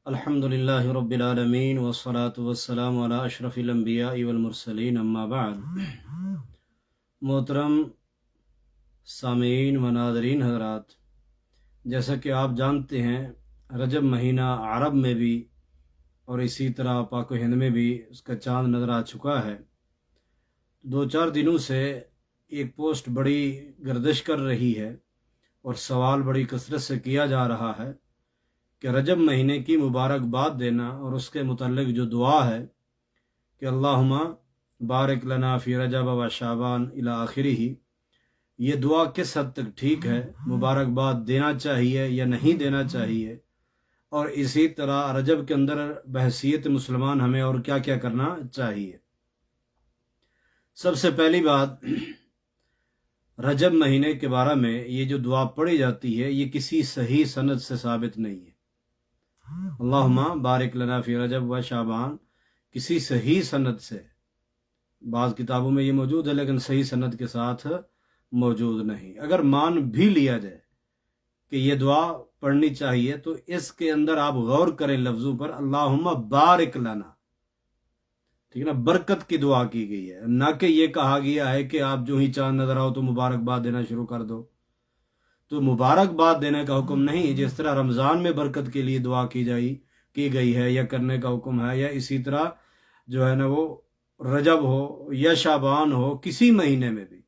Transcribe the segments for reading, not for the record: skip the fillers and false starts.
الحمد للہ رب العالمین والصلاة والسلام علی اشرف الانبیاء والمرسلین اما بعد۔ محترم سامعین و ناظرین حضرات، جیسا کہ آپ جانتے ہیں رجب مہینہ عرب میں بھی اور اسی طرح پاک و ہند میں بھی اس کا چاند نظر آ چکا ہے۔ 2-4 دنوں سے ایک پوسٹ بڑی گردش کر رہی ہے اور سوال بڑی کثرت سے کیا جا رہا ہے کہ رجب مہینے کی مبارکباد دینا اور اس کے متعلق جو دعا ہے کہ اللہم بارک لنا فی رجب و شعبان الی آخرہ، یہ دعا کس حد تک ٹھیک ہے، مبارکباد دینا چاہیے یا نہیں دینا چاہیے، اور اسی طرح رجب کے اندر بحیثیت مسلمان ہمیں اور کیا کیا کرنا چاہیے۔ سب سے پہلی بات، رجب مہینے کے بارے میں یہ جو دعا پڑھی جاتی ہے یہ کسی صحیح سند سے ثابت نہیں ہے۔ اللہم بارک لنا فی رجب و شعبان کسی صحیح سند سے، بعض کتابوں میں یہ موجود ہے لیکن صحیح سند کے ساتھ موجود نہیں۔ اگر مان بھی لیا جائے کہ یہ دعا پڑھنی چاہیے تو اس کے اندر آپ غور کریں لفظوں پر، اللہم بارک لنا، ٹھیک ہے نا، برکت کی دعا کی گئی ہے، نہ کہ یہ کہا گیا ہے کہ آپ جو ہی چاند نظر آؤ تو مبارکباد دینا شروع کر دو۔ تو مبارکباد دینے کا حکم نہیں، جس طرح رمضان میں برکت کے لیے دعا کی گئی ہے یا کرنے کا حکم ہے، یا اسی طرح جو ہے نا وہ رجب ہو یا شعبان ہو، کسی مہینے میں بھی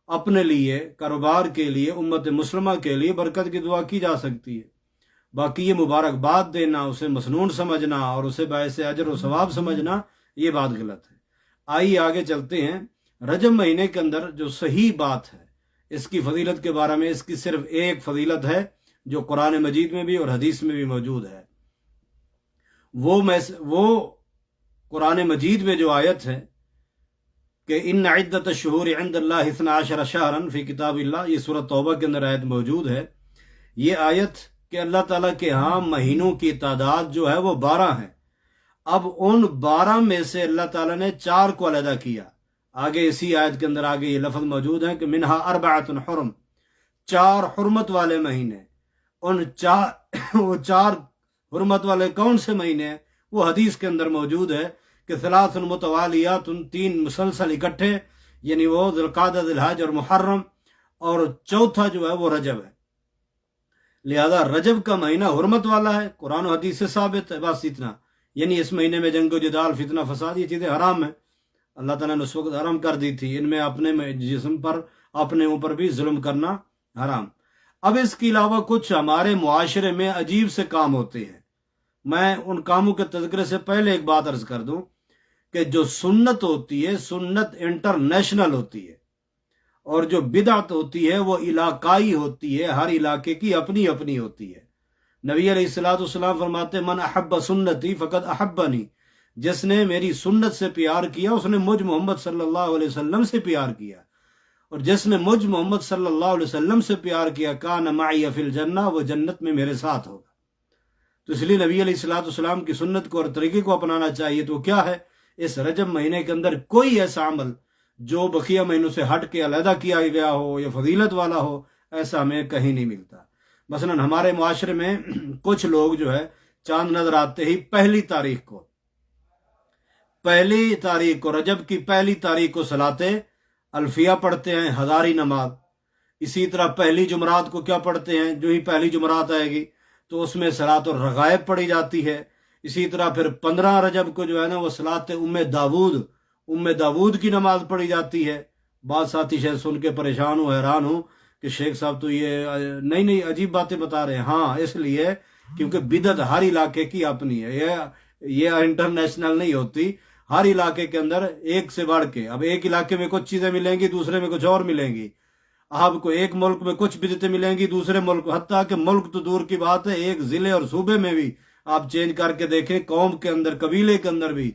اپنے لیے، کاروبار کے لیے، امت مسلمہ کے لیے برکت کی دعا کی جا سکتی ہے۔ باقی یہ مبارکباد دینا، اسے مسنون سمجھنا اور اسے باعث اجر و ثواب سمجھنا، یہ بات غلط ہے۔ آئیے آگے چلتے ہیں۔ رجب مہینے کے اندر جو صحیح بات ہے اس کی فضیلت کے بارے میں، اس کی صرف ایک فضیلت ہے جو قرآن مجید میں بھی اور حدیث میں بھی موجود ہے۔ وہ قرآن مجید میں جو آیت ہے کہ ان عدت الشہور عند اللہ 12 شہرا فی کتاب اللہ، یہ سورۃ توبہ کے اندر آیت موجود ہے۔ یہ آیت کہ اللہ تعالیٰ کے ہاں مہینوں کی تعداد جو ہے وہ 12 ہے۔ اب ان 12 میں سے اللہ تعالیٰ نے 4 کو علیحدہ کیا۔ آگے اسی آیت کے اندر آگے یہ لفظ موجود ہے کہ منہا 4 حرم، 4 حرمت والے مہینے۔ وہ 4 حرمت والے کون سے مہینے ہیں؟ وہ حدیث کے اندر موجود ہے کہ 3 متوالیات، 3 مسلسل اکٹھے، یعنی وہ ذوالقعدہ، ذوالحج اور محرم، اور چوتھا جو ہے وہ رجب ہے۔ لہذا رجب کا مہینہ حرمت والا ہے، قرآن و حدیث سے ثابت ہے، بس اتنا۔ یعنی اس مہینے میں جنگ و جدال، فتنہ فساد، یہ چیزیں حرام ہیں، اللہ تعالیٰ نے اس وقت حرام کر دی تھی۔ ان میں اپنے جسم پر، اپنے اوپر بھی ظلم کرنا حرام۔ اب اس کے علاوہ کچھ ہمارے معاشرے میں عجیب سے کام ہوتے ہیں۔ میں ان کاموں کے تذکرے سے پہلے ایک بات عرض کر دوں کہ جو سنت ہوتی ہے، سنت انٹرنیشنل ہوتی ہے، اور جو بدعت ہوتی ہے وہ علاقائی ہوتی ہے، ہر علاقے کی اپنی اپنی ہوتی ہے۔ نبی علیہ الصلوۃ والسلام فرماتے من احب سنتی فقد احبنی، جس نے میری سنت سے پیار کیا اس نے مجھ محمد صلی اللہ علیہ وسلم سے پیار کیا، اور جس نے مجھ محمد صلی اللہ علیہ وسلم سے پیار کیا کان معی فی الجنہ، وہ جنت میں میرے ساتھ ہوگا۔ تو اس لیے نبی علیہ الصلوۃ والسلام کی سنت کو اور طریقے کو اپنانا چاہیے۔ تو کیا ہے، اس رجب مہینے کے اندر کوئی ایسا عمل جو بقیہ مہینوں سے ہٹ کے علیحدہ کیا گیا ہو یا فضیلت والا ہو، ایسا ہمیں کہیں نہیں ملتا۔ مثلا ہمارے معاشرے میں کچھ لوگ جو ہے چاند نظر آتے ہی پہلی تاریخ کو رجب کی پہلی تاریخ کو صلاۃ الفیہ پڑھتے ہیں، ہزاری نماز۔ اسی طرح پہلی جمعرات کو کیا پڑھتے ہیں، جو ہی پہلی جمعرات آئے گی تو اس میں صلاۃ الرغائب پڑھی جاتی ہے۔ اسی طرح پھر 15 رجب کو جو ہے نا وہ صلاۃ ام داود کی نماز پڑھی جاتی ہے۔ بعض ساتھی شاید سن کے پریشان ہو، حیران ہو کہ شیخ صاحب تو یہ نہیں عجیب باتیں بتا رہے ہیں۔ ہاں، اس لیے کیونکہ بدعت ہر علاقے کی اپنی ہے، یہ انٹرنیشنل نہیں ہوتی، ہر علاقے کے اندر ایک سے بڑھ کے۔ اب ایک علاقے میں کچھ چیزیں ملیں گی، دوسرے میں کچھ اور ملیں گی۔ آپ کو ایک ملک میں کچھ بدعتیں ملیں گی، دوسرے ملک، حتیٰ کہ ملک تو دور کی بات ہے، ایک ضلع اور صوبے میں بھی آپ چینج کر کے دیکھیں، قوم کے اندر، قبیلے کے اندر بھی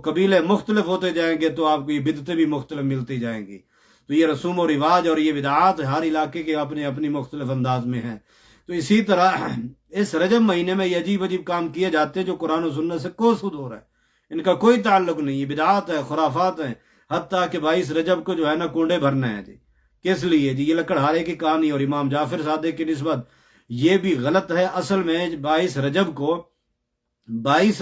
قبیلے مختلف ہوتے جائیں گے تو آپ کو یہ بدعتیں بھی مختلف ملتی جائیں گی۔ تو یہ رسوم و رواج اور یہ بدعات ہر علاقے کے اپنے اپنی مختلف انداز میں ہیں۔ تو اسی طرح اس رجب مہینے میں یہ عجیب عجیب کام کیے جاتے ہیں جو قرآن و سنت سے کوسود ہو رہا ہے، ان کا کوئی تعلق نہیں، یہ بدعات ہے، خرافات ہیں۔ حتیٰ کہ 22 رجب کو جو ہے نا کنڈے بھرنا ہے جی، کس لیے جی؟ یہ لکڑہارے کی کہانی اور امام جعفر صادق کی نسبت، یہ بھی غلط ہے۔ اصل میں 22 رجب کو 22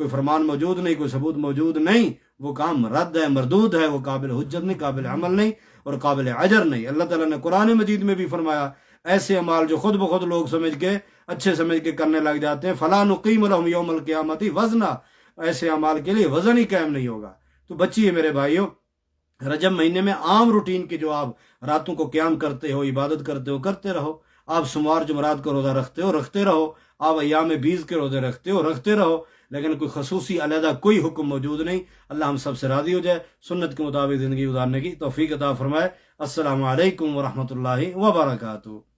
کوئی فرمان موجود نہیں، کوئی ثبوت موجود نہیں، وہ کام رد ہے، مردود ہے، وہ قابل حجت نہیں، قابل عمل نہیں اور قابل اجر نہیں۔ اللہ تعالیٰ نے قرآن مجید میں بھی فرمایا ایسے اعمال جو خود بخود لوگ سمجھ کے اچھے سمجھ کے کرنے لگ جاتے ہیں، فَلَا نُقِيمُ لَهُمْ يَوْمَ الْقِيَامَةِ وَزْنًا، ایسے اعمال کے لیے وزن ہی قائم نہیں ہوگا۔ تو بچیے میرے بھائیوں، رجب مہینے میں عام روٹین کے جو آپ راتوں کو قیام کرتے ہو، عبادت کرتے ہو، کرتے رہو۔ آپ سوموار جمعرات کا روزہ رکھتے ہو، رکھتے رہو۔ آپ ایام بیز کے روزے رکھتے ہو، رکھتے رہو، لیکن کوئی خصوصی علیحدہ کوئی حکم موجود نہیں۔ اللہ ہم سب سے راضی ہو جائے، سنت کے مطابق زندگی گزارنے کی توفیق عطا فرمائے۔ السلام علیکم ورحمۃ اللہ وبرکاتہ۔